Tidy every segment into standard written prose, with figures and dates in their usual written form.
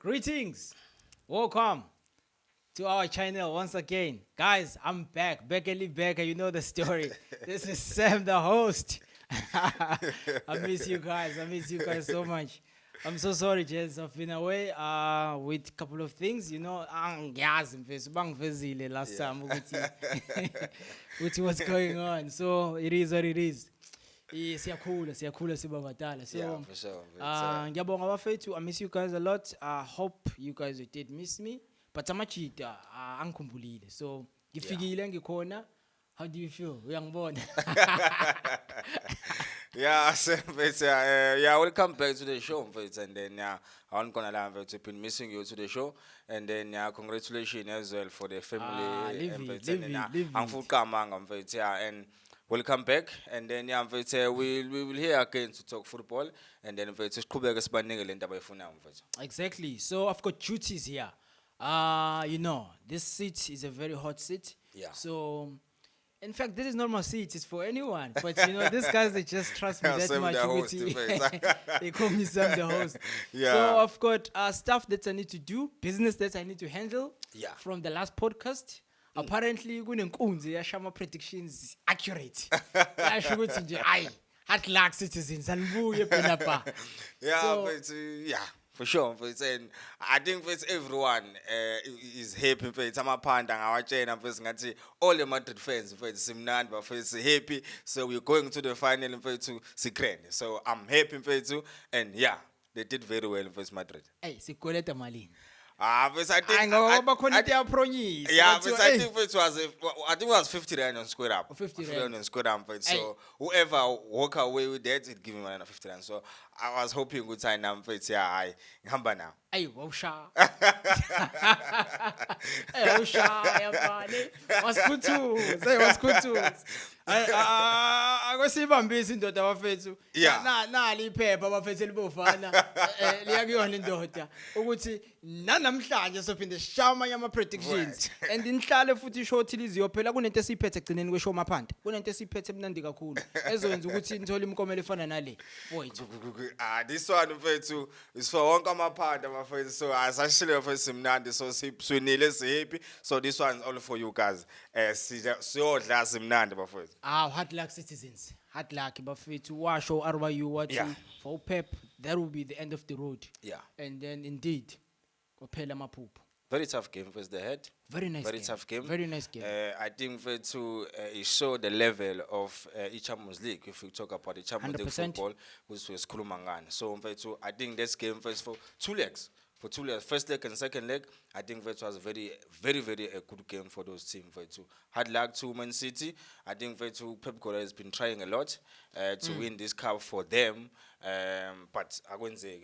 Greetings. Welcome to our channel once again. Guys, I'm back. Beckley Becker, you know the story. This is Sam, the host. I miss you guys. I miss you guys so much. I'm so sorry, Jess. I've been away with a couple of things, you know. Last time with what's going on. So it is what it is. Siyakhula sibabadala. So Yeah, for sure. ngiyabonga bafethu. I miss you guys a lot. I hope you guys did miss me. But amachita angikhumbulile. So ngifikile ngikhona. How do you feel? Uyangibona? Yeah, so, welcome back to the show, mfethu, and then I'm gonna lie, we've been missing you to the show, and then congratulations as well for the family. I'm full mfethu, and welcome back, and then mfethu, we will here again to talk football, and then mfethu siqhubeke sibaninge le ndaba efuna mfethu. Exactly. So I've got duties here. You know, this seat is a very hot seat. Yeah. So, in fact, this is not my seat. It's for anyone. But you know, these guys, they just trust me that Sam much. the host, They call me Sam the host. Yeah. So I've got stuff that I need to do, business that I need to handle. Yeah. From the last podcast. Apparently, kunenkunzi yashama predictions accurate. Yasho ukuthi nje ayi, hard luck citizens anibuye phela pa. Yeah, So- but for sure, but and I think it's everyone is happy. It's amapanda ngawatshena mfethu ngathi all the Madrid fans mfethu simnandi bafethu happy. So we're going to the final mfethu sikrene. So I'm happy mfethu, and yeah, they did very well mfethu Madrid. Hey, sikweleta malini. But I think Hayi ngoba bakhona into yapronyisa. yeah, Bathiwa, but I "Hey, think it was 50 rand on square up. 50 rand rand. on square up. But Hey. so whoever walk away with that, it give me another 50 rand. So I was hoping good time now. But yeah, I hamba now. Hey, wawusha. Hey, wawusha yabani. Wasikhuthuza, hey wasikhuthuza. Akusibambisa indoda abafethu. Yeah. Nali iphepha abafethu libofana. Liyakuyona indoda ukuthi namhlanje sophinde shamanya ama predictions. And inhlale futhi ishort liziyophela kunento esiphethe egcineni kweshow maphanda. Kunento esiphethe emnandi kakhulu. Ezoyenza ukuthi nithola imikomelo efana nale. Mfowethu. This one mfethu is for wonke amaphanda mfethu. So asashile mfethu simnandi. So sipswinile sihappy. So this one is all for you guys. Siyodla simnandi mfethu. Hard luck citizens. Hard luck bafethu washo RYU wathi Yeah. for Pep that will be the end of the road. Yeah. And then indeed kophela amaphupho. Very tough game first they had. Very nice Very game. tough game. Very nice game. I think to it showed the level of Champions League. If we talk about the Champions League 100%. football, which was Kulumangana. So I think this game first for 2 legs. For 2 legs, first leg and second leg, I think that was very a good game for those teams. Hard luck to Man City. I think Pep Guardiola has been trying a lot to win this cup for them. But I wouldn't say,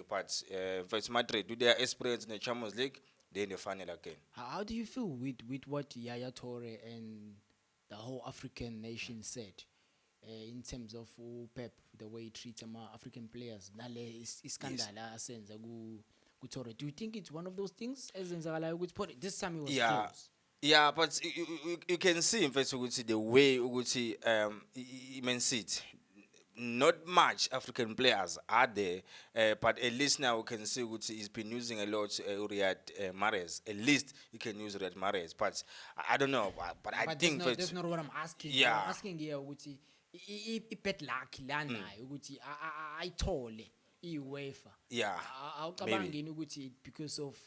but Madrid do their experience in the Champions League. They're in the final again. How do you feel with what Yaya Toure and the whole African nation said in terms of Pep, the way he treats African players? Nale iskandala asenza ku Toure. Do you think it's one of those things? This time it was close. Yeah, but you can see in fact the way Man City, not much African players are there, but at least now we can see he's been using a lot Riyad Mahrez. At least he can use Riyad Mahrez, but I don't know. But I think that's not what I'm asking. Yeah. I'm asking here ukuthi ipet lucky lana ukuthi ayithole iUEFA. Yeah, Awucabangeni ukuthi because of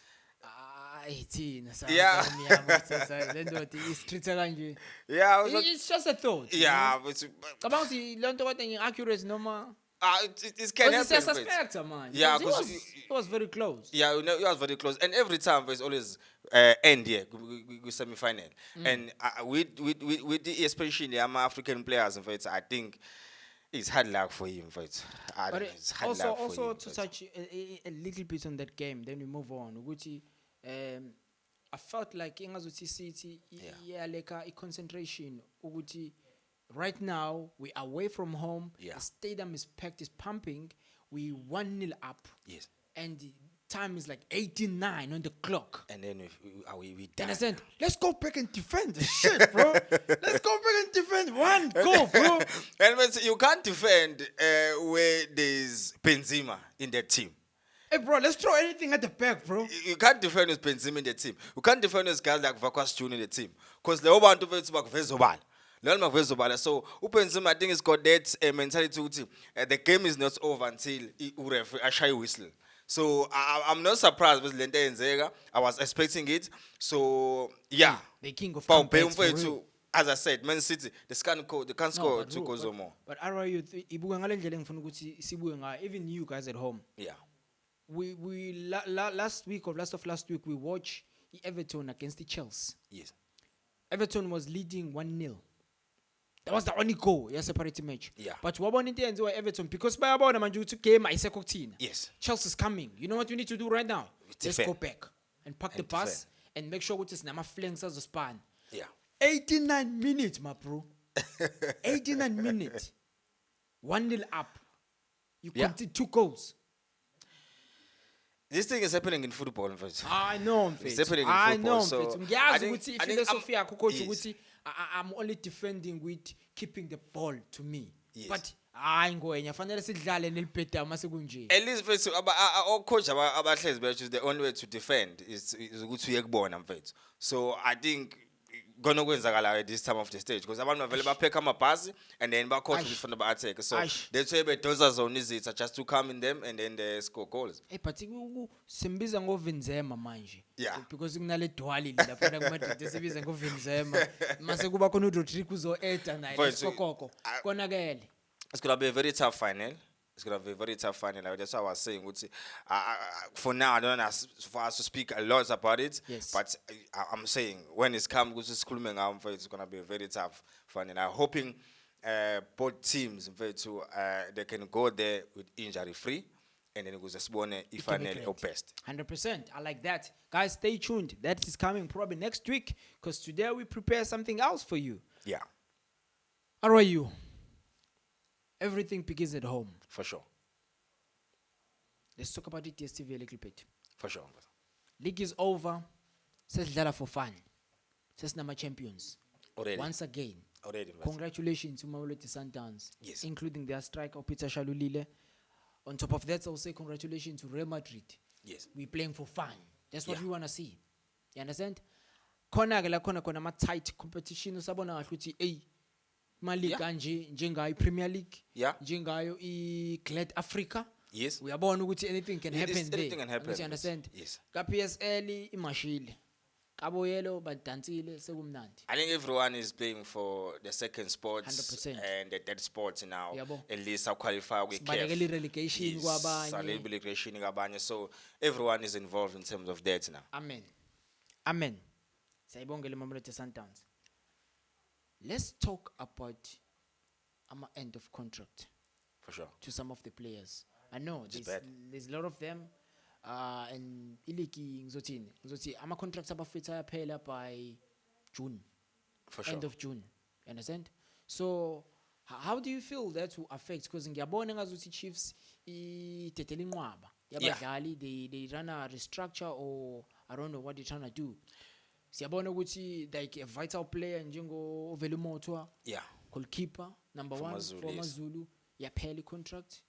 thina Yeah. lendoda istreetha kanje. yeah, It's just a thought. yeah, you know? but Cabanga ukuthi lento kodwa ngi-accuracy noma it can because happen. suspect man. Yeah, Because because it was very close. Yeah, you know, it was very close, and every time there's always end here with semi-final, and with the, especially the African players, in fact, I think it's hard luck for him. In fact, But it's hard luck for also him. to touch a little bit on that game, then we move on. Ukuthi, I felt like ingazuthi City iyaleka concentration. Ukuthi right now we are away from home. Yeah. The stadium is packed, is pumping. We 1-0 up. Yes, And the time is like 18-9 on the clock. and then we Then done. I said, let's go back and defend. Shit, bro. Let's go back and defend. One goal, bro. And you can't defend where there's Benzema in that team. Hey, bro, let's throw anything at the back, bro. You can't defend with Benzema in the team. You can't defend with guys like Vakwas Jr. in the team. Because they all want to face Vezobal. So Benzema, I think, has got that mentality to the game is not over until a shy whistle. So I'm not surprised with Lente and Zega. I was expecting it. So yeah. The king of But comebacks, for real. as I said, Man City, they can't score two goals or more. But RYU, even you guys at home. Yeah. Last week, we watched Everton against the Chelsea. Yes. Everton was leading 1-0. That was the only goal, separate match. Yeah. But what about the Everton? Because by about the game, I said, yes. Chelsea's coming. You know what we need to do right now? Let's go back and pack the defend. pass and make sure it's nama flanks as a span. Yeah. 89 minutes, my bro. 89 minutes. 1-0 up. You concede 2 goals. This thing is happening in football. I know, it's happening in football. I know, so I'm only defending with keeping the ball to me. Yes. But I ngoenya fanele sidlale nelipeta mase kunje. At least our coach abahlezi bethu the only way to defend is ukuthi uyekubona mfethu. So I think gonna kwenzakala at this time of the stage because abantu bavele bapheka amabhasi and then bakhohle ukuthi ba-attack. So that's why bedoza zone izitha just to come in them and then they score goals. Hey, but simbiza ngovinzema manje. Yeah. Because kunale Dwali lapha kuMadrid sibiza ngovinzema. Mase kuba khona uDrodrick uzo-eta naye lesikokoko. Konakele. It's gonna be a very tough final. It's gonna be a very tough final. That's why I was saying, for now, I don't know for us to speak a lot about it. Yes. But I'm saying when it's come, it's gonna be a very tough final. I'm hoping both teams, they can go there with injury free, and then it goes a final or best. 100%. I like that, guys. Stay tuned. That is coming probably next week because today we prepare something else for you. Yeah. How are you? Everything begins at home. For sure. Let's talk about it DSTV a little bit. For sure. League is over. Let's for fun. Let's number champions. Already. Once again. Already. Congratulations to Mamelodi Sundowns. Yes. Including their striker Peter Shalulile. On top of that, I'll say congratulations to Real Madrid. Yes. We're playing for fun. That's what we want to see. You understand? Kona ma tight competition usabona ngathi hey Mali kanje njengayo Premier League, njengayo Glad Africa. Yes. Uyabona ukuthi anything can happen there. Anything can happen. You understand? Yes. Ka PSL imashile. Kaboyelo badansile sekumnandi. I think everyone is playing for the second spot 100%. and the third spot now. Yabo. At least I qualify with Balekele relegation kwabanye. Relegation kwabanye. So everyone is involved in terms of that now. Amen. Amen. Sayibongele Mamelodi Sundowns. Let's talk about end of contract. For sure. To some of the players. I know there's a lot of them. And iliki ngizothini ama contracts abafitha ayaphela by June. For sure. End of June. You understand? So how do you feel that will affect? Because ngiyabona ngazuthi Chiefs itetela inqwaba yabadlali they run a restructure or I don't know what they're trying to do. Siyabona ukuthi like a vital player njengo Velumotwa, goalkeeper number 1 for Mazulu yaphela contract.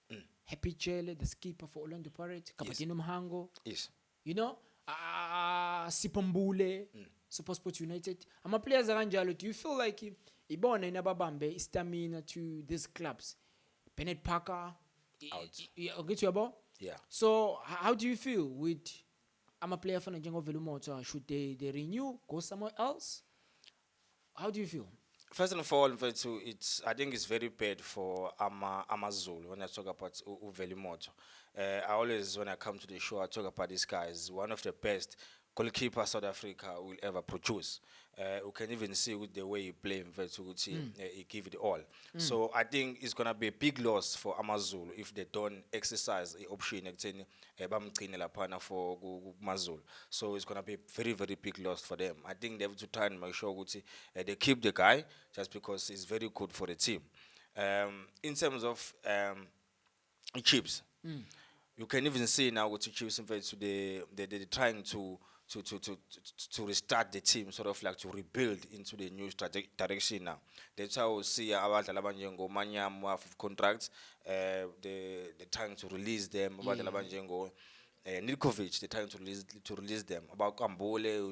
Happy Chele, the skipper for Orlando Pirates, Kapatino Mhango. Yes. You know, Sipombule, SuperSport United. I'm a players around. Do you feel like Ibona inababambe stamina to these clubs? Bennett Parker, get you about? Yeah. So how do you feel with I'm a player for Njango Velumota? Should they renew, go somewhere else? How do you feel? First and foremost, I think it's very bad for Amazulu when I talk about Velimoto. I always, when I come to the show, I talk about this guy is one of the best goalkeepers South Africa will ever produce. You can even see with the way he plays, he give it all. So I think it's going to be a big loss for Amazulu if they don't exercise the option for Mazulu. So it's going to be a very, very big loss for them. I think they have to try and make sure they keep the guy just because he's very good for the team. In terms of Chiefs, you can even see now with the Chiefs, they're trying to restart the team, sort of like to rebuild into the new direction now. That's how we see abadlali abanjengo Manyam of contracts. They're trying to release them. Abadlali abanjengo Nilkovic, they're trying to release them. About Kambole,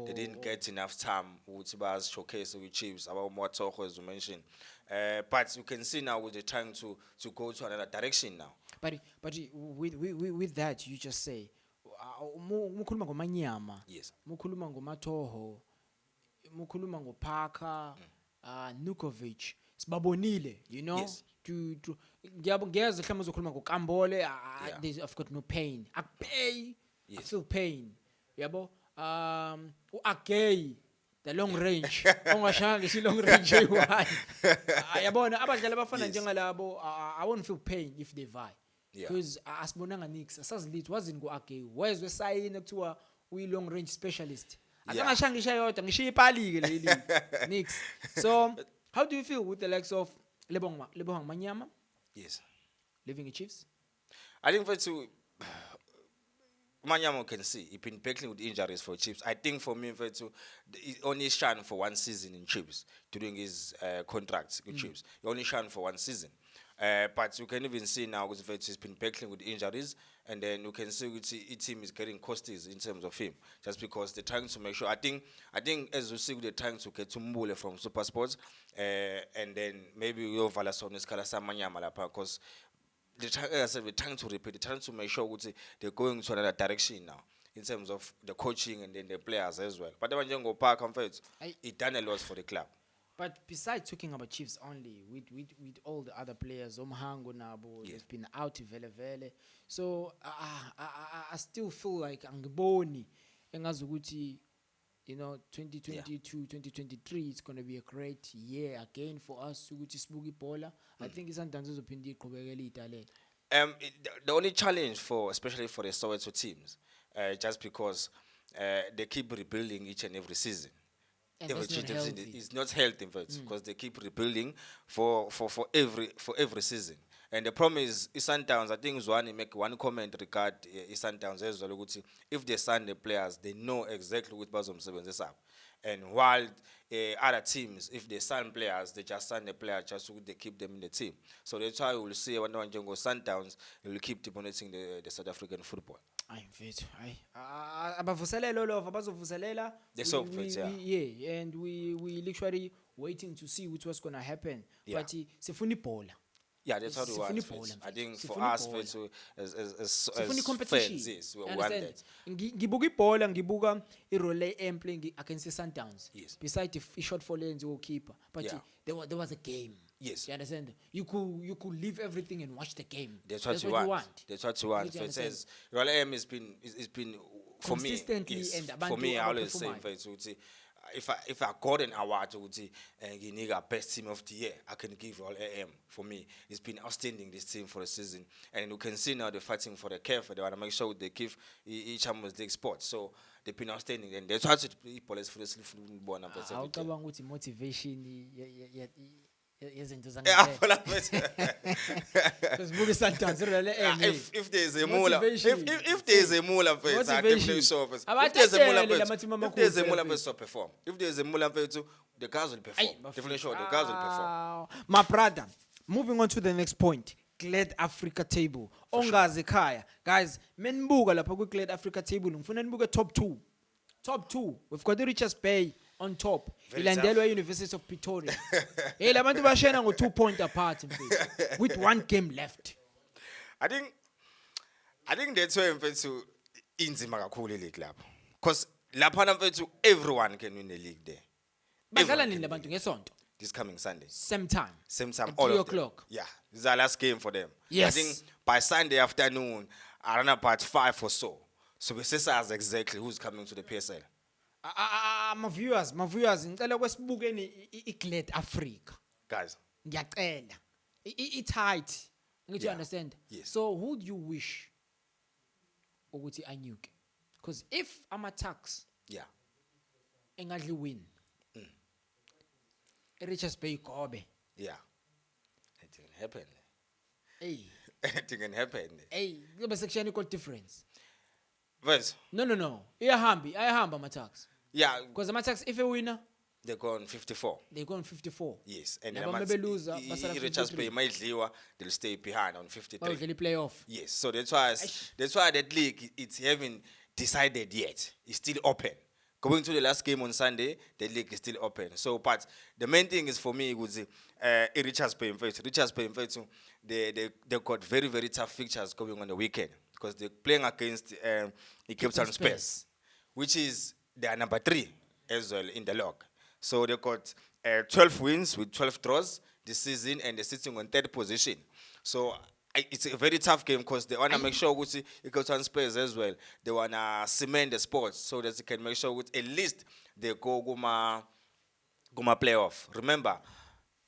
they didn't get enough time with Baz showcase with Chiefs. About Mwatoho, as you mentioned. But you can see now with the trying to go to another direction now. But with that you just say mukhuluma ngomanyama, Yes. mukhuluma ngomatoho, mukhuluma ngopaka, Nukovic, sibabonile, you know. Yes. Ngiyabongeza mhlawumbe uzokhuluma ngokambole, I've got no pain. I feel pain. Yabo. Uagay, the long range. Ongashanga ngisho long range eyi-1. Yabona abadlali abafana njengalabo I won't feel pain if they vie. Because asibonanga nix asazilitho wazini ku-agay wezwe sayine kuthiwa uyi-long range specialist. Asangashanga ngisho yodwa ngisho ipali-ke leli nix. So how do you feel with the likes of Lebohang Manyama? Yes. Living in Chiefs? I think for Manyama can see he's been battling with injuries for Chiefs. I think for me, he only shined for 1 season in Chiefs during his contract with Chiefs. He only shined for 1 season. But you can even see now he's been battling with injuries, and then you can see the team is getting costies in terms of him, just because they're trying to make sure. I think as you see, they're trying to get to Mbule from Super Sports, and then maybe you'll Valason is Manyama, because they're trying to repeat, they're trying to make sure they're going to another direction now in terms of the coaching and then the players as well. But when you go back, it done a lot for the club. But besides talking about Chiefs only, with all the other players, Omhango Nabo, they've been out vele. So I still feel like angiboni engazukuthi, you know, 2022, 2023 it's going to be a great year again for us ukuthi sibuke ibhola. I think iSundowns izophinde iqhubekele italent. The only challenge especially for the Soweto teams, just because they keep rebuilding each and every season. And it's not healthy, because they keep rebuilding for every season. And the problem is Sundowns, I think Zwane make one comment regarding Sundowns as well. If they sign the players, they know exactly what Bazom 7 is up. And while other teams, if they sign players, they just sign the player just so they keep them in the team. So that's why we will see when Jongo Sundowns will keep dominating the South African football. Abavuselela olova bazovuselela. And we literally waiting to see what's going to happen. But sifuna ibhola. Yeah, that's how we want it. I think for us, as fans, yes, we want that. Ngibuka ibhola, ngibuka irole playing against the Sundowns. Yes. Besides the shot for lanes or keeper, but there was a game. Yes. You understand? You could leave everything and watch the game. That's what you want. That's what you want. So it says Role M has been for me. Consistently, yes, and for me, I always say, if I got an award and you best team of the year, I can give Role AM. For me, it's been outstanding, this team, for the season. And you can see now they're fighting for the care. They want to make sure they give each Champions League spot. So they've been outstanding, and that's what people is for the football. Motivation. If there's a mula, if there's a mula, perform. If there's a mula, the guys will perform. Definitely sure the guys will perform. My brother, moving on to the next point. Glad Africa table. Ongaze Kaya. Guys, menbuga lapha ku Glad Africa table. Ngifuna nibuke top 2. Top 2. We've got the Richards Bay on top. Ilandelwa University of Pretoria. Hey, labantu bashena ngo 2 point apart with 1 game left. I think that's why mfethu inzima kakhulu le club. Because lapha mfethu everyone can win the league there. Badlala nini labantu ngesonto? This coming Sunday. Same time. At all 3 o'clock. Yeah, this is our last game for them. Yes. I think by Sunday afternoon, around about 5 or so. So we say exactly who's coming to the PSL. My viewers, ngicela kwesibukeni iGlad Africa. Guys, ngiyacela. It's tight. You understand? Yes. So who do you wish ukuthi anyuke? Because if ama-Tuks engadli win, Richards Bay Kobe. Yeah. Anything can happen. Hey. Anything can happen. Hey, kuba section equal difference. Verse. No. Iyahamba ama-Tuks. Yeah. Because ama-Tuks if a winner, They go on 54. They go on 54. Yes, and Yabo then mebe loser, basala Richards 53. Bay mayidliwa, they'll stay behind on 53. Bawudlala i-playoff. Yes, so that's why that league it's haven't decided yet. It's still open. Going to the last game on Sunday, the league is still open. So, but the main thing is for me was Richards Bay. Richards Bay, they got very very tough fixtures going on the weekend because they're playing against the Cape Town Spurs, which is they are number 3 as well in the log. So they got 12 wins with 12 draws this season, and they're sitting on 3rd position. So it's a very tough game because they want to make sure with the Cape Town Spurs as well. They want to cement the sports so that they can make sure with at least they go playoff. Remember,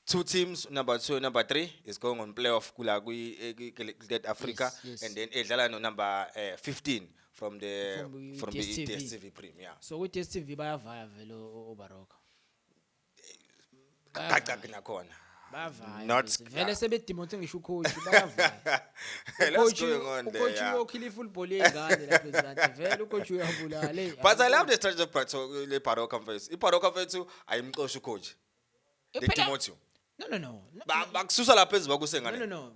2 teams, number 2 and number 3, is going on playoff Kulagui Africa, Yes. and then Edlala number 15 from the DStv. DStv Premium. Yeah. So with DStv bayavaya vele Boroka. Bayavaya. Not vele sebedemote ngisho ucoach bayavaya. What's going on there? Ucoach Yeah. uyokhila football yengane lapha ezansi. Vele ucoach uyabulala. But I love the strategy of Boroka face. Boroka face too, ayimxosha coach. They demote you. No. Bakususa lapha ezba kusengane. No.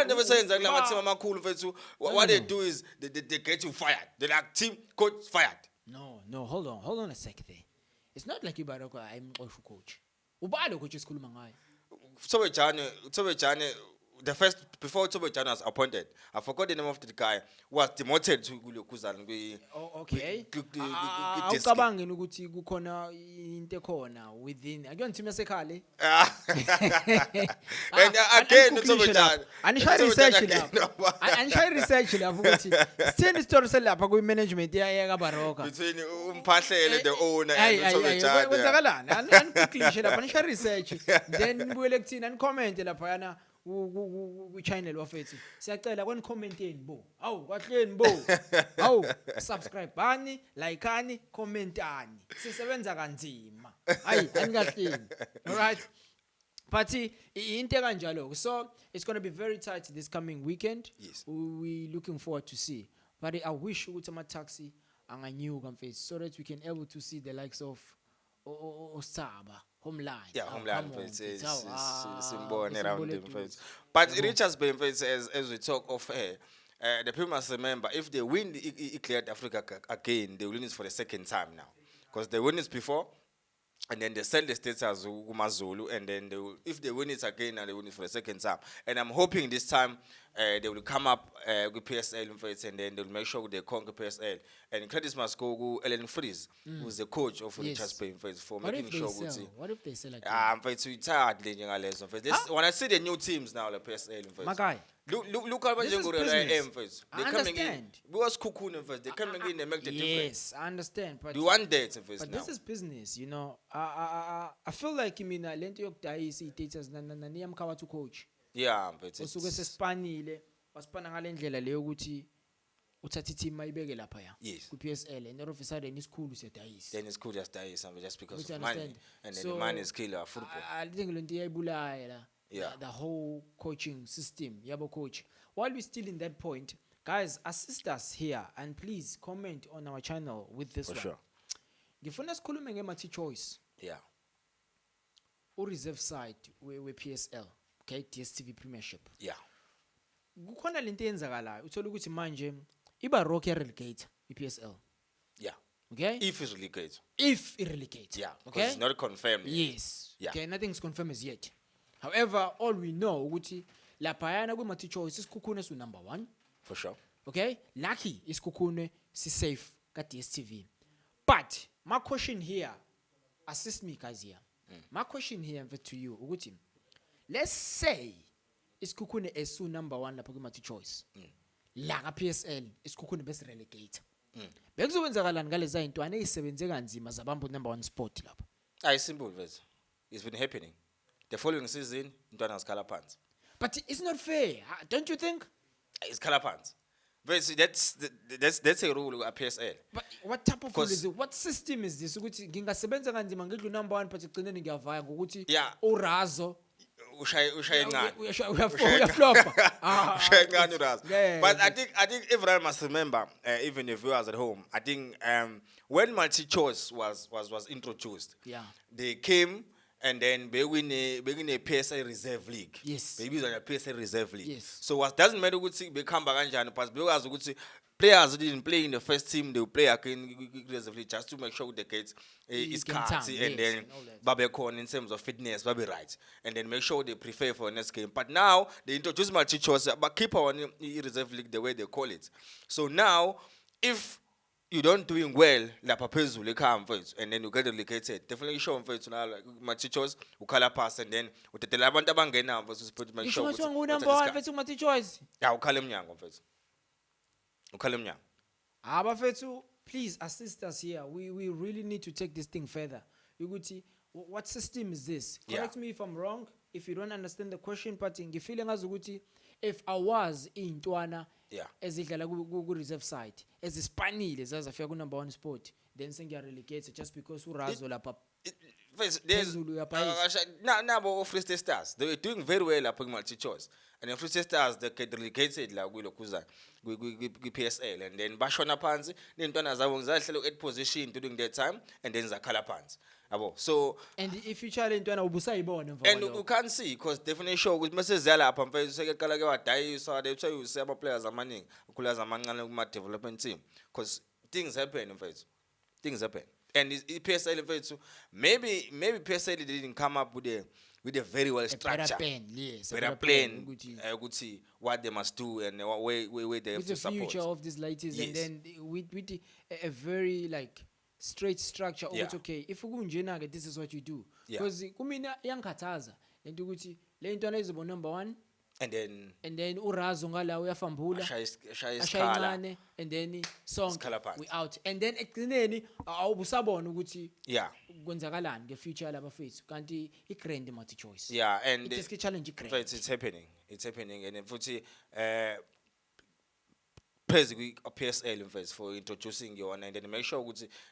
Never saying that like team amakhulu mfethu. What they do is they get you fired. They like team coach fired. No, hold on a sec there. It's not like Boroka ayimxosha ucoach. Ubalo coach esikhuluma ngayo. Tobejane, the first before Tobejane was appointed, I forgot the name of the guy, was demoted to Kuzan. Okay. Awucabangi ukuthi kukhona into ekhona within. Akuyona team yasekhale. And again Tobejane. Anisha research lapho ukuthi sithini story selapha ku management ya Boroka. Between umphahlele the owner and Tobejane. Kwenzakalani? Anikuklishe lapha anisha research. Then nibuyele kuthina ani comment lapha yana ku channel wafethu. Siyacela kwani comment yeni bo. Awu kwahleni bo. Awu subscribe bani, like ani, commentani. Sisebenza kanzima. Hayi anikahleni. All right. But into kanjalo. So it's going to be very tight this coming weekend. Yes. We looking forward to see. But I wish ukuthi ama taxi anganyuka mfethu so that we can able to see the likes of Osaba, Homeland. Yeah, Homeland symbol around them. But Richards Bay as we talk of the people must remember if they win the cleared Africa again, they will win it for the 2nd time now. Because they win it before, and then they sell the states as Umazulu, and then if they win it again, and they win it for the 2nd time. And I'm hoping this time they will come up with PSL and then they'll make sure they conquer PSL. And credits must go to Ellen Fries, who's the coach of Richards Bay for making sure. What if they sell again? I'm very tired. When I see the new teams now, the PSL. My guy. Look at what they're first. They're coming in. Because Cocoon first. They're coming in and make the difference. Yes, I understand. But you want that first. But this is business, you know. I feel like lento yokudayisa idatas naniyam kawa to coach. Yeah, but usuke sesipanile wasipana ngale ndlela leyo ukuthi uthatha team mayibeke lapha ya ku PSL and all of a sudden isikhulu siyadayisa. Then it's cool just dayisa just because of money, and then the money is killer football. I think lento iyayibulaya la. Yeah. The whole coaching system, yabo coach. While we're still in that point, guys, assist us here and please comment on our channel with this For one. sure. Ngifuna sikhulume ngemathi choice. Yeah. Reserve side we PSL, okay, DStv Premiership. Yeah. Kukhona lento eyenzakalayo uthola ukuthi manje iBoroka relegate iPSL. Yeah. Okay? If it's relegate. If it relegate. Yeah. Okay. It's not confirmed. Yes. Yeah. Okay, nothing's confirmed as yet. However, all we know ukuthi laphayana kwemathi choice isikhukhune su number 1. For sure. Okay? Lucky isikhukhune si safe ka DStv. But my question here, assist me guys here. My question here to you ukuthi let's say isikhukhune esu number 1 lapha kwemathi choice. La ka PSL isikhukhune bese relegate. Bekuzokwenzakalani ngalezi zintwana ezisebenze kanzima zabamba number 1 spot lapha? Simple vese. It's been happening. The following season, Ntwana Skala Pants. But it's not fair, don't you think? It's color pants. That's a rule at PSL. But what type of rule is it? What system is this? Ukuthi ngingasebenza kanzima ngidlu number 1 but igcineni ngiyavaya ngokuthi urazo ushaye ngani. uyaflopa. Ushaye ngani uRazo. Yeah, But I think everyone must remember, even the viewers at home, I think when multi-choice was introduced, Yeah. they came and then they win a PSL reserve league. Yes. Baby on a PSL reserve league. Yes. So what doesn't matter what they come back and pass because good see players who didn't play in the first team, they will play again reserve league just to make sure the kids is cards and then Babecon in terms of fitness, Baby right. And then make sure they prefer for next game. But now they introduce multi-choice, but keep on reserve league the way they call it. So now if you don't doing well, la papezu will come first, and then you get relegated. Definitely show first now, like my teachers who color pass, and then with the Lavanda Bangena versus put my show. Number one first choice. Yeah, we call him young first. We call him young. Abafethu, please assist us here. We really need to take this thing further. You could see what system is this? Correct me if I'm wrong. If you don't understand the question, but in feeling as if I was in Tuana. Yeah. As if go reserve side, as a spanny, as a fair number one spot, then sing your relegated just because Urazo la pap. There's now Free State Stars. They were doing very well at multi-choice. And the Free State Stars they get relegated like Kuza, PSL, and then Bashona Panzi, then Tona 8 position during that time, and then Zakala Pans. So and if you challenge to an and you can't see because definitely show with Mrs. Zella upon Facebook, so they tell you several players are manning, development team because things happen in fact. Things happen. And PSL in fact, maybe PSL didn't come up with a very well structure. Better plan. Good see what they must do and where they have to support. With the future of these ladies, and then with a very like straight structure. It's okay. If you go this is what you do. Because kumina yankataza and do is number one. And then Urazo ngala uyafambula ashayingane and then song we out and then ekugcineni awubusabona ukuthi kwenzakalani ngefuture labafethu kanti igrand multi choice and it's challenge grand it's happening and futhi praise PSL invest for introducing you and then make sure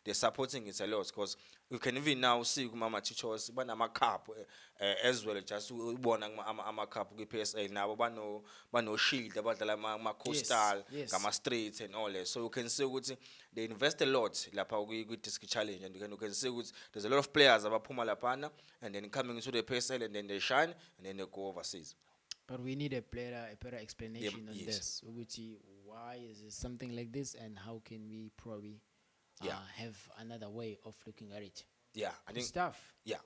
they're supporting it a lot because you can even now see Mama Chichos banama cup as well just one ama cup PSL now bano shield about the coastal Gama streets and all that so you can see they invest a lot with this challenge and you can see there's a lot of players about Puma Lapana and then coming into the PSL and then they shine and then they go overseas. But we need a better explanation on this. Why is it something like this, and how can we probably have another way of looking at it? Yeah, I think stuff. Yeah,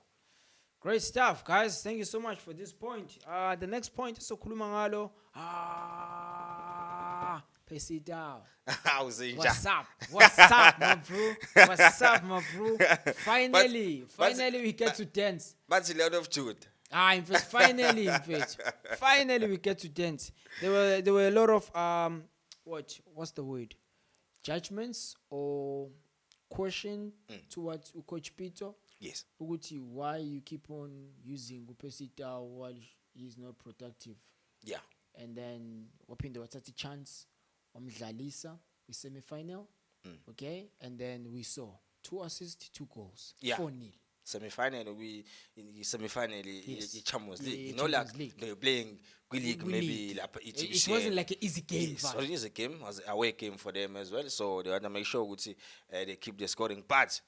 great stuff, guys. Thank you so much for this point. The next point is Okulumangalo. Pace it down. What's up? What's up, my bro? What's up, my bro? Finally, we get to dance. But a lot of truth. In fact, finally we get to dance. There were a lot of what's the word? Judgments or question towards Coach Peter. Yes. Why you keep on using Upesita while he's not productive. Yeah. And then wapinde watati chance wamdlalisa we semi-final. Okay? And then we saw 2 assists, 2 goals. 4-0. Semi-final, Champions League. You know, like they're playing league maybe like it wasn't like an easy game. Yes, it was an easy game. It was an away game for them as well. So they want to make sure they keep the scoring. But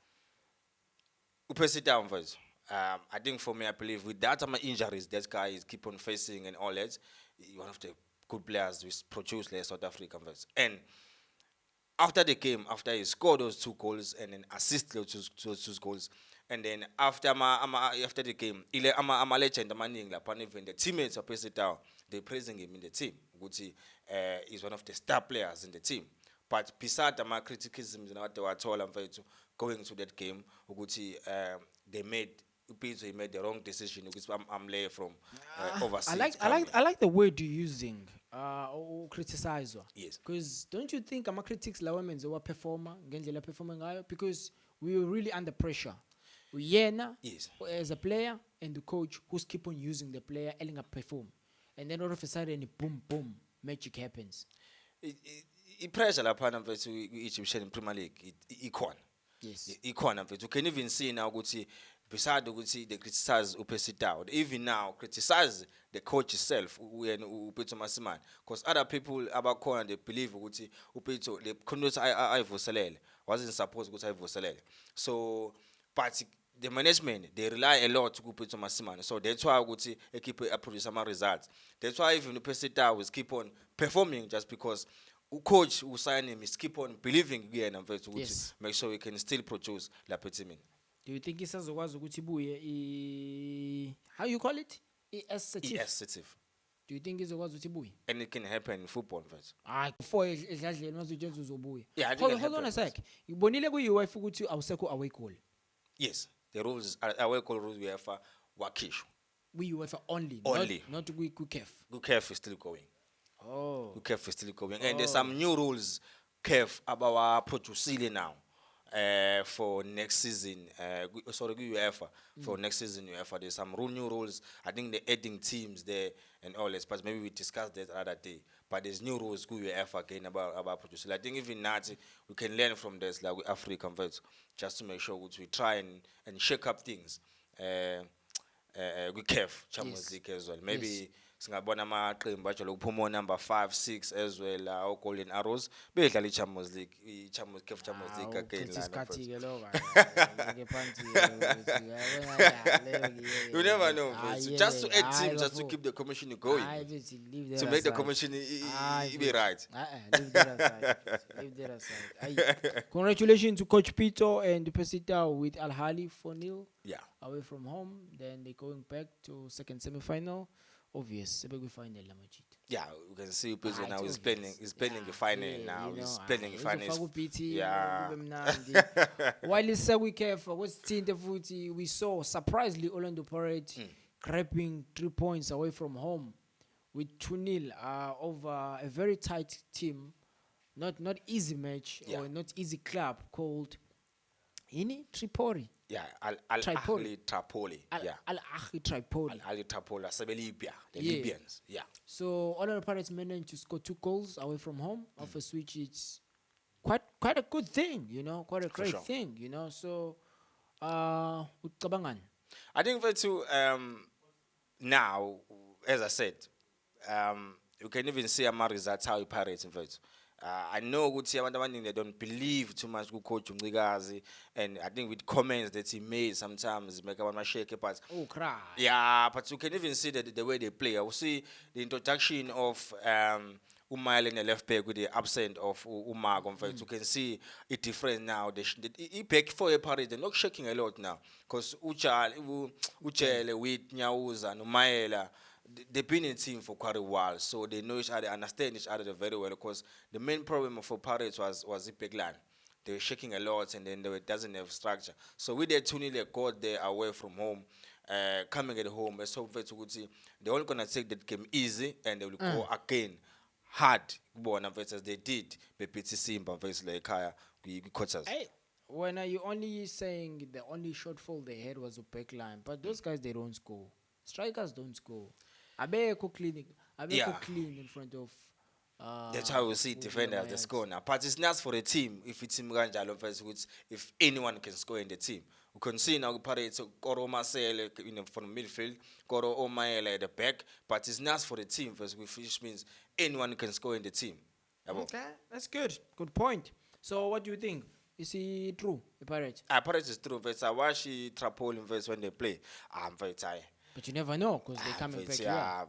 we press it down first. I think for me, I believe with that amount of injuries that guy is keep on facing and all that, one of the good players we produce like South Africa first. And after the game, after he scored those 2 goals and then assist those 2 goals, and then after the game, I'm a legend. Even the teammates are praising down. They're praising him in the team. He's one of the star players in the team. But besides my criticisms and what they were told, going to that game, they made the wrong decision. I'm late from overseas. I like the word you're using. Or criticize. Yes. Because don't you think I'm a critics la women who are performing because we were really under pressure. Yena as a player and the coach who's keep on using the player and perform. And then all of a sudden boom, magic happens. Pressure upon them to Egyptian Premier League equal. Yes. Equal. You can even see now beside ukuthi they criticize uPSL, even now criticize the coach itself when uPeto Masimane, because other people abakhona they believe ukuthi uPeto le khona ayivuselele wasn't supposed ukuthi ayivuselele. So but the management they rely a lot kuPeto Masimane, so that's why ukuthi keep produce some results. That's why even uPSL is keep on performing, just because coach who sign him is keep on believing again and Yes. make sure we can still produce la Petimin. Do you think isazokwazi ukuthi ibuye how you call it? Sensitive. Do you think izokwazi ukuthi ibuye? And it can happen in football, mfethu. Before edladleni masutshela uzobuya. Yeah, I think it Hold on a happens. sec. Ngibonile ku-UEFA ukuthi awusekho away goal. Yes, the rules away call rules UEFA wakisho. Ku-UEFA only. Only. Not ku-CAF. CAF is still going. Oh. CAF is still going. And there's some new rules CAF abawa producing now. For next season, UEFA for next season UEFA. There's some new rules. I think they're adding teams there and all this. But maybe we discussed that other day. But there's new rules UEFA again about producing. I think even that we can learn from this, like with African vets, just to make sure we try and shake up things. We CAF Champions League as well. Maybe singabona amaqembu ajolo ukuphuma number 5 6 as well au Golden Arrows bedlala iChampions League CAF Champions League again you never know, just to add teams, just to keep the commission going, to make the commission be right. Leave that aside. Congratulations to Coach Pito and Pesita with Al Ahly 4-0 away from home. Then they're going back to second semi-final. Obvious, we final. Yeah, we can see Pizzo now is planning the final now. He's planning the final. Yeah. While it's we careful, what's the footy? We saw surprisingly Orlando Pirates grabbing 3 points away from home with 2-0 over a very tight team, not easy match or not easy club called Tripoli. Yeah, Al-Ahli Tripoli. Yeah. Al-Ahli Tripoli. Al-Ahli Tripoli, Libya, the Libyans. Yeah. So Orlando Pirates managed to score 2 goals away from home off a switch. It's quite a good thing, quite a great thing, So, ucabangan. I think for now, as I said, you can even see a results how Pirates in fact. I know ukuthi abantu abaningi they don't believe too much coach Mncikazi, and I think with comments that he made sometimes make abantu shake, but cry. Yeah, but you can even see that the way they play. I will see the introduction of Umail in the left back with the absent of Umar. You can see it different now. The back for a party, they're not shaking a lot now, because Uchele with Nyauza and Umaila, they've been in a team for quite a while, so they know each other, understand each other very well. Because the main problem for Pirates was the big line. They were shaking a lot, and then they doesn't have structure. So with their 2-0 got there away from home, coming at home, so they're all gonna take that game easy, and they will go again hard. As they did, BPT Simba versus Lekker, quarters. When are you only saying the only shortfall they had was a back line, but those guys they don't score. Strikers don't score. Abeko clean in front of. That's how we see defenders the score now. But it's not for a team if it's if anyone can score in the team. We can see now Pirates Koro Marcel from midfield, Koro Omaele at the back, but it's not for the team which means anyone can score in the team. Okay, that's good. Good point. So what do you think? Is he true, the Pirates? Pirates is true. I watch Trapol invest when they play. I'm very tired. But you never know because they're coming back here.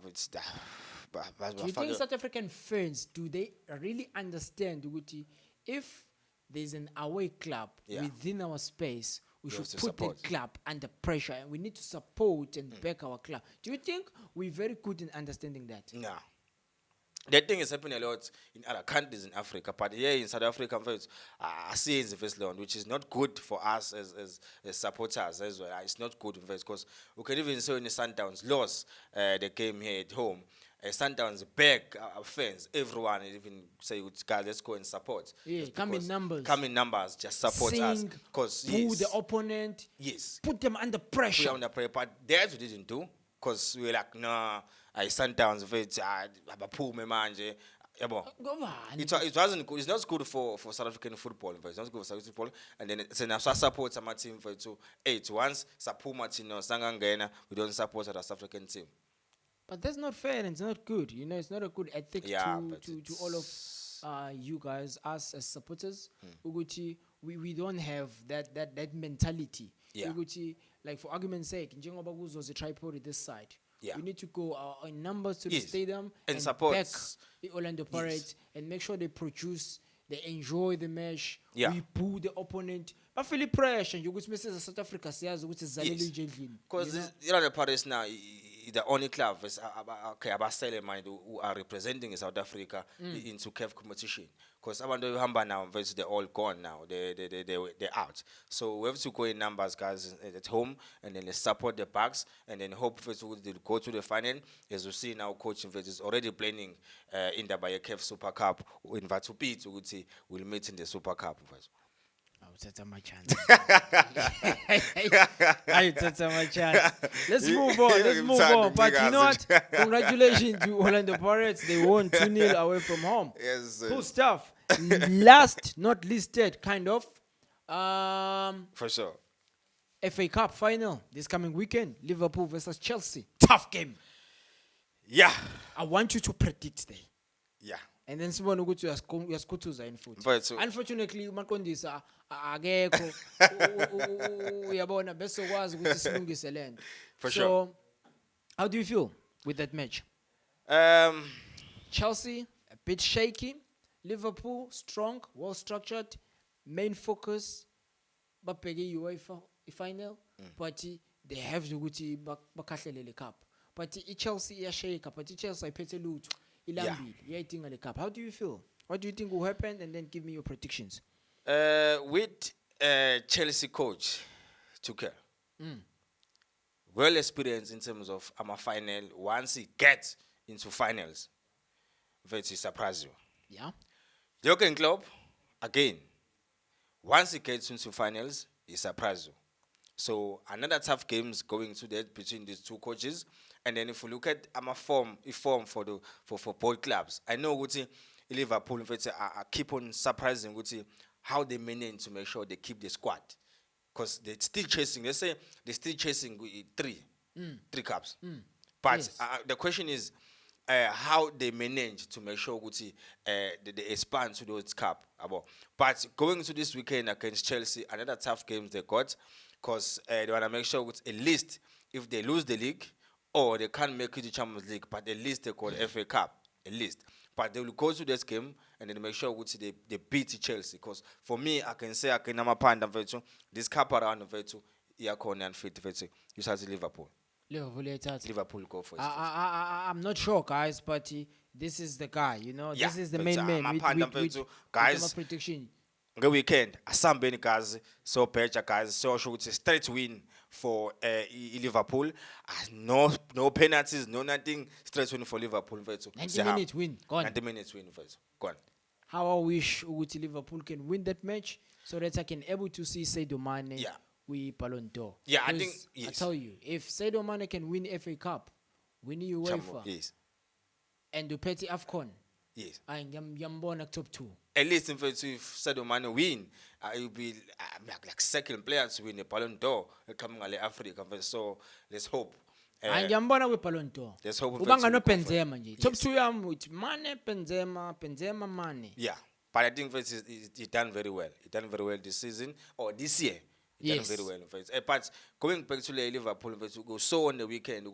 Do you think South African fans, do they really understand, Guti, if there's an away club within our space, we should put the club under pressure and we need to support and back our club? Do you think we're very good in understanding that? No. That thing is happening a lot in other countries in Africa, but here in South Africa, I see in the first round, which is not good for us as supporters as well. It's not good because we can even see when the Sundowns lost the game here at home. Sundowns back fans, everyone even say, guys, let's go and support. Yeah, come in numbers. Come in numbers, just support us. Because pull the opponent. Yes. Put them under pressure. Put them under pressure, but that we didn't do. Because we were like, no, I Sundowns, I pull me manje. Yabo. Ngobani? It wasn't good. It's not good for South African football. It's not good for South African football. And then it's a support some team for to 8 once Sapuma Tino Sangangena. We don't support the South African team. But that's not fair and it's not good. You know, it's not a good ethic Yeah, to all of you guys, us as supporters. Uguti, we don't have that mentality. Yeah. Uguti, like for argument's sake, Njengoba was a tripod this side. Yeah. We need to go in numbers to the Yes. stadium And back support the Orlando Pirates and make sure they produce, they enjoy the match. Yeah. We boo the opponent. But feel pressure. You go to South Africa, which is because the Paris now the only club is okay who are representing South Africa into CAF competition. Because abantu hamba now, they're all gone now. They're out. So we have to go in numbers, guys, at home, and then support the backs, and then hope they go to the final. As you see now, coach is already planning in the CAF Super Cup. We invite to beat. We'll meet in the Super Cup. That's my chance. That's my chance. Let's move on. Let's move on. But you know what? Congratulations to Orlando Pirates. They won 2-0 away from home. Yes. Cool stuff. Last, not listed, kind of. For sure. FA Cup final this coming weekend. Liverpool versus Chelsea. Tough game. Yeah. I want you to predict there. Yeah. And then someone who go to uyaskhuthuza in foot. But so, Unfortunately, umaqondisa akekho uyabona bese kwazi ukuthi silungise lento. For so, sure. How do you feel with that match? Chelsea a bit shaky, Liverpool strong, well structured, main focus babheke UEFA final, but they have to ukuthi bakhahlelele cup. But iChelsea iyashake, but iChelsea ayiphethe lutho. Ilambile, cup. How do you feel? What do you think will happen? And then give me your predictions. With Chelsea coach Tuchel, well experienced in terms of a final. Once he gets into finals, very surprise you. Yeah. Jurgen Klopp, again, once he gets into finals, he surprises you. So another tough games going to that between these two coaches. And then if we look at form for both clubs, I know Guti Liverpool I keep on surprising Guti how they manage to make sure they keep the squad. Because they're still chasing, they're still chasing three cups. But yes. The question is how they manage to make sure Guti they expand to those cup. But going to this weekend against Chelsea, another tough game they got, because they want to make sure at least if they lose the league, or they can't make it to Champions League, but at least they call FA Cup, at least. But they will go to this game and then make sure they beat Chelsea. Because for me, I can say, this cup around Iacone and Fit, you start Liverpool. Liverpool go for it. I'm not sure, guys, but this is the guy, you know. Yeah, this is the main man. Guys, prediction. The weekend, Asambeni guys, so Pecha guys, so it's a straight win for Liverpool. No penalties, no nothing. Straight win for Liverpool. 90-minute win. Gone. 90 minutes win. Gone. How I wish Liverpool can win that match so that I can able to see Sadio Mane with Ballon d'Or. Yeah, I think, yes. I tell you, if Sadio Mane can win FA Cup, win UEFA, yes, and the petty AFCON, yes, I'm top 2. At least if Sadio Mane win, it will be like second player to win the Ballon d'Or coming out of Africa. So let's hope. Ngiyambona with Ballon d'Or. Let's hope. Ubanga no Benzema nje. Top 2 yam with Mane, Benzema, Mane. Yeah, but I think he done very well. He done very well this season or this year. He done very well. But going back to Liverpool, go so on the weekend.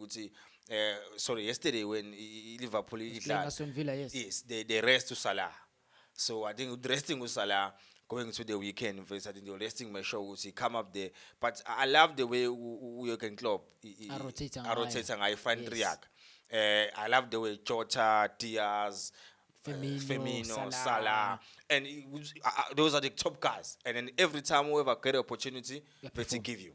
Yesterday when Liverpool yes, they rest to Salah. So I think resting with Salah going to the weekend, I think the resting my show will come up there. But I love the way Jurgen Klopp rotating. I find react. I love the way Jota, Diaz, Firmino, Salah, and those are the top guys. And then every time whoever get an opportunity, they give you.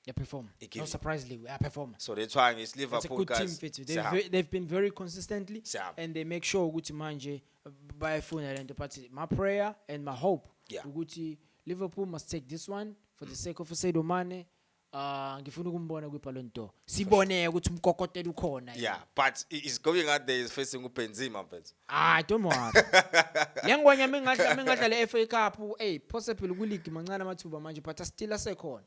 They perform. Not surprisingly, we perform. So they're trying. It's Liverpool it's a good guys. Team, they've been very consistently, and they make sure Guti Manje by phone and the party. My prayer and my hope, Guti Liverpool must take this one for the sake of Sadio Mane. ngifuna ukumbona kwi-Ballon d'Or. Sibone ukuthi umkokotela ukhona. Yeah, but he's going out there, he's facing uBenzema, but Don't worry. Lengwanya mengadla le FA Cup, possible ku league mancane amathuba manje but still asekhona.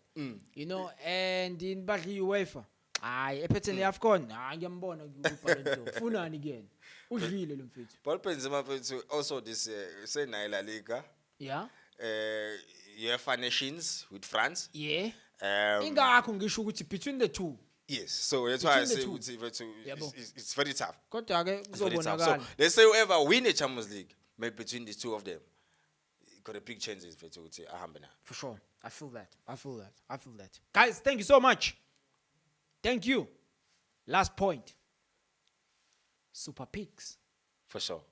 You know, and in badli UEFA. Ephetheni AFCON, ngiyambona kwi-Ballon d'Or. Funani again? Udlile lo mfethu. Paul Benzema also this say La Liga. Yeah. UEFA Nations with France. Yeah. Ingakho ngisho ukuthi between the two. Yes, so that's why I say it's very tough. Kodwa ke So kuzobonakala. let's say whoever win the Champions League, maybe between the two of them, got a big chances for ahambe na. For sure. I feel that. Guys, thank you so much. Thank you. Last point. Super Picks. For sure.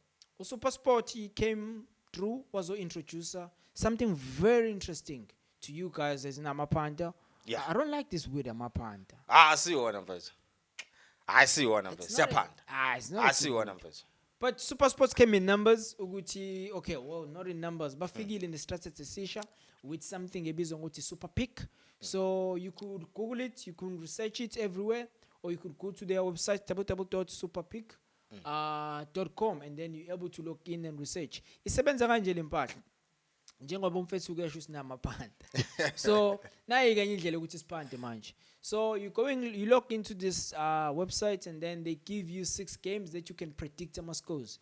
Super Sport, he came through, was an introducer. Something very interesting to you guys as in Amapanda. Yeah. I don't like this word Amapanda. I see one of it. It's not. I see one of it. But Super Sports came in numbers. Okay, well, not in numbers, but figure in the strategy with something ebizwa ngokuthi Super Pick. So you could Google it, you could research it everywhere, or you could go to their website www.superpick.com and then you're able to log in and research. Isebenza kanje le mpahla. Njengoba umfethu ukesho sinamapanda. So nayi kanye indlela ukuthi sipande manje. So you log into this website and then they give you 6 games that you can predict ama scores.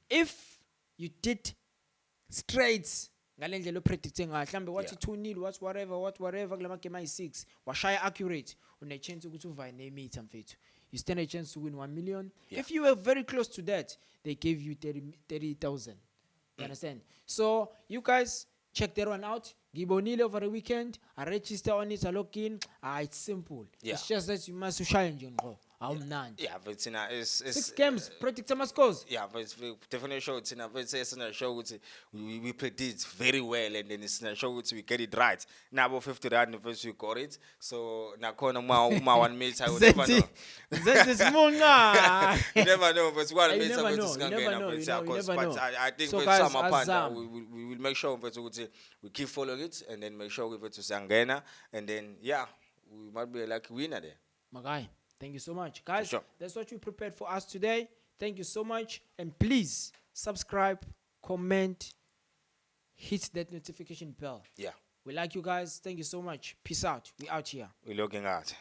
If you did straight ngale ndlela opredicting ngahle mhlambe wathi 2-0 whatever kulama game ayi6 washaya accurate une chance ukuthi uvine meter mfethu. You stand a chance to win 1 million. If you were very close to that, they gave you 30,000. You understand? So you guys check that one out. Gibonile over the weekend. I register on it. I log in. It's simple. Yeah. It's just that you must challenge and go. Yeah, but it's 6 games. Predict some scores. Yeah, but it's definitely show it's a show we predict very well and then it's a show we get it right. Now about 50 rand first we got it. So na kona ma 1 meter I would never know. That is monga. You never know, but 1 meter never but know, it's you gonna never get know, but I think So with guys, some apart we will make sure we keep following it and then make sure we to Sangena and then we might be a lucky winner there. Magai. Thank you so much. Guys, Sure. That's what we prepared for us today. Thank you so much. And please subscribe, comment, hit that notification bell. Yeah. We like you guys. Thank you so much. Peace out. We out here. We're looking out.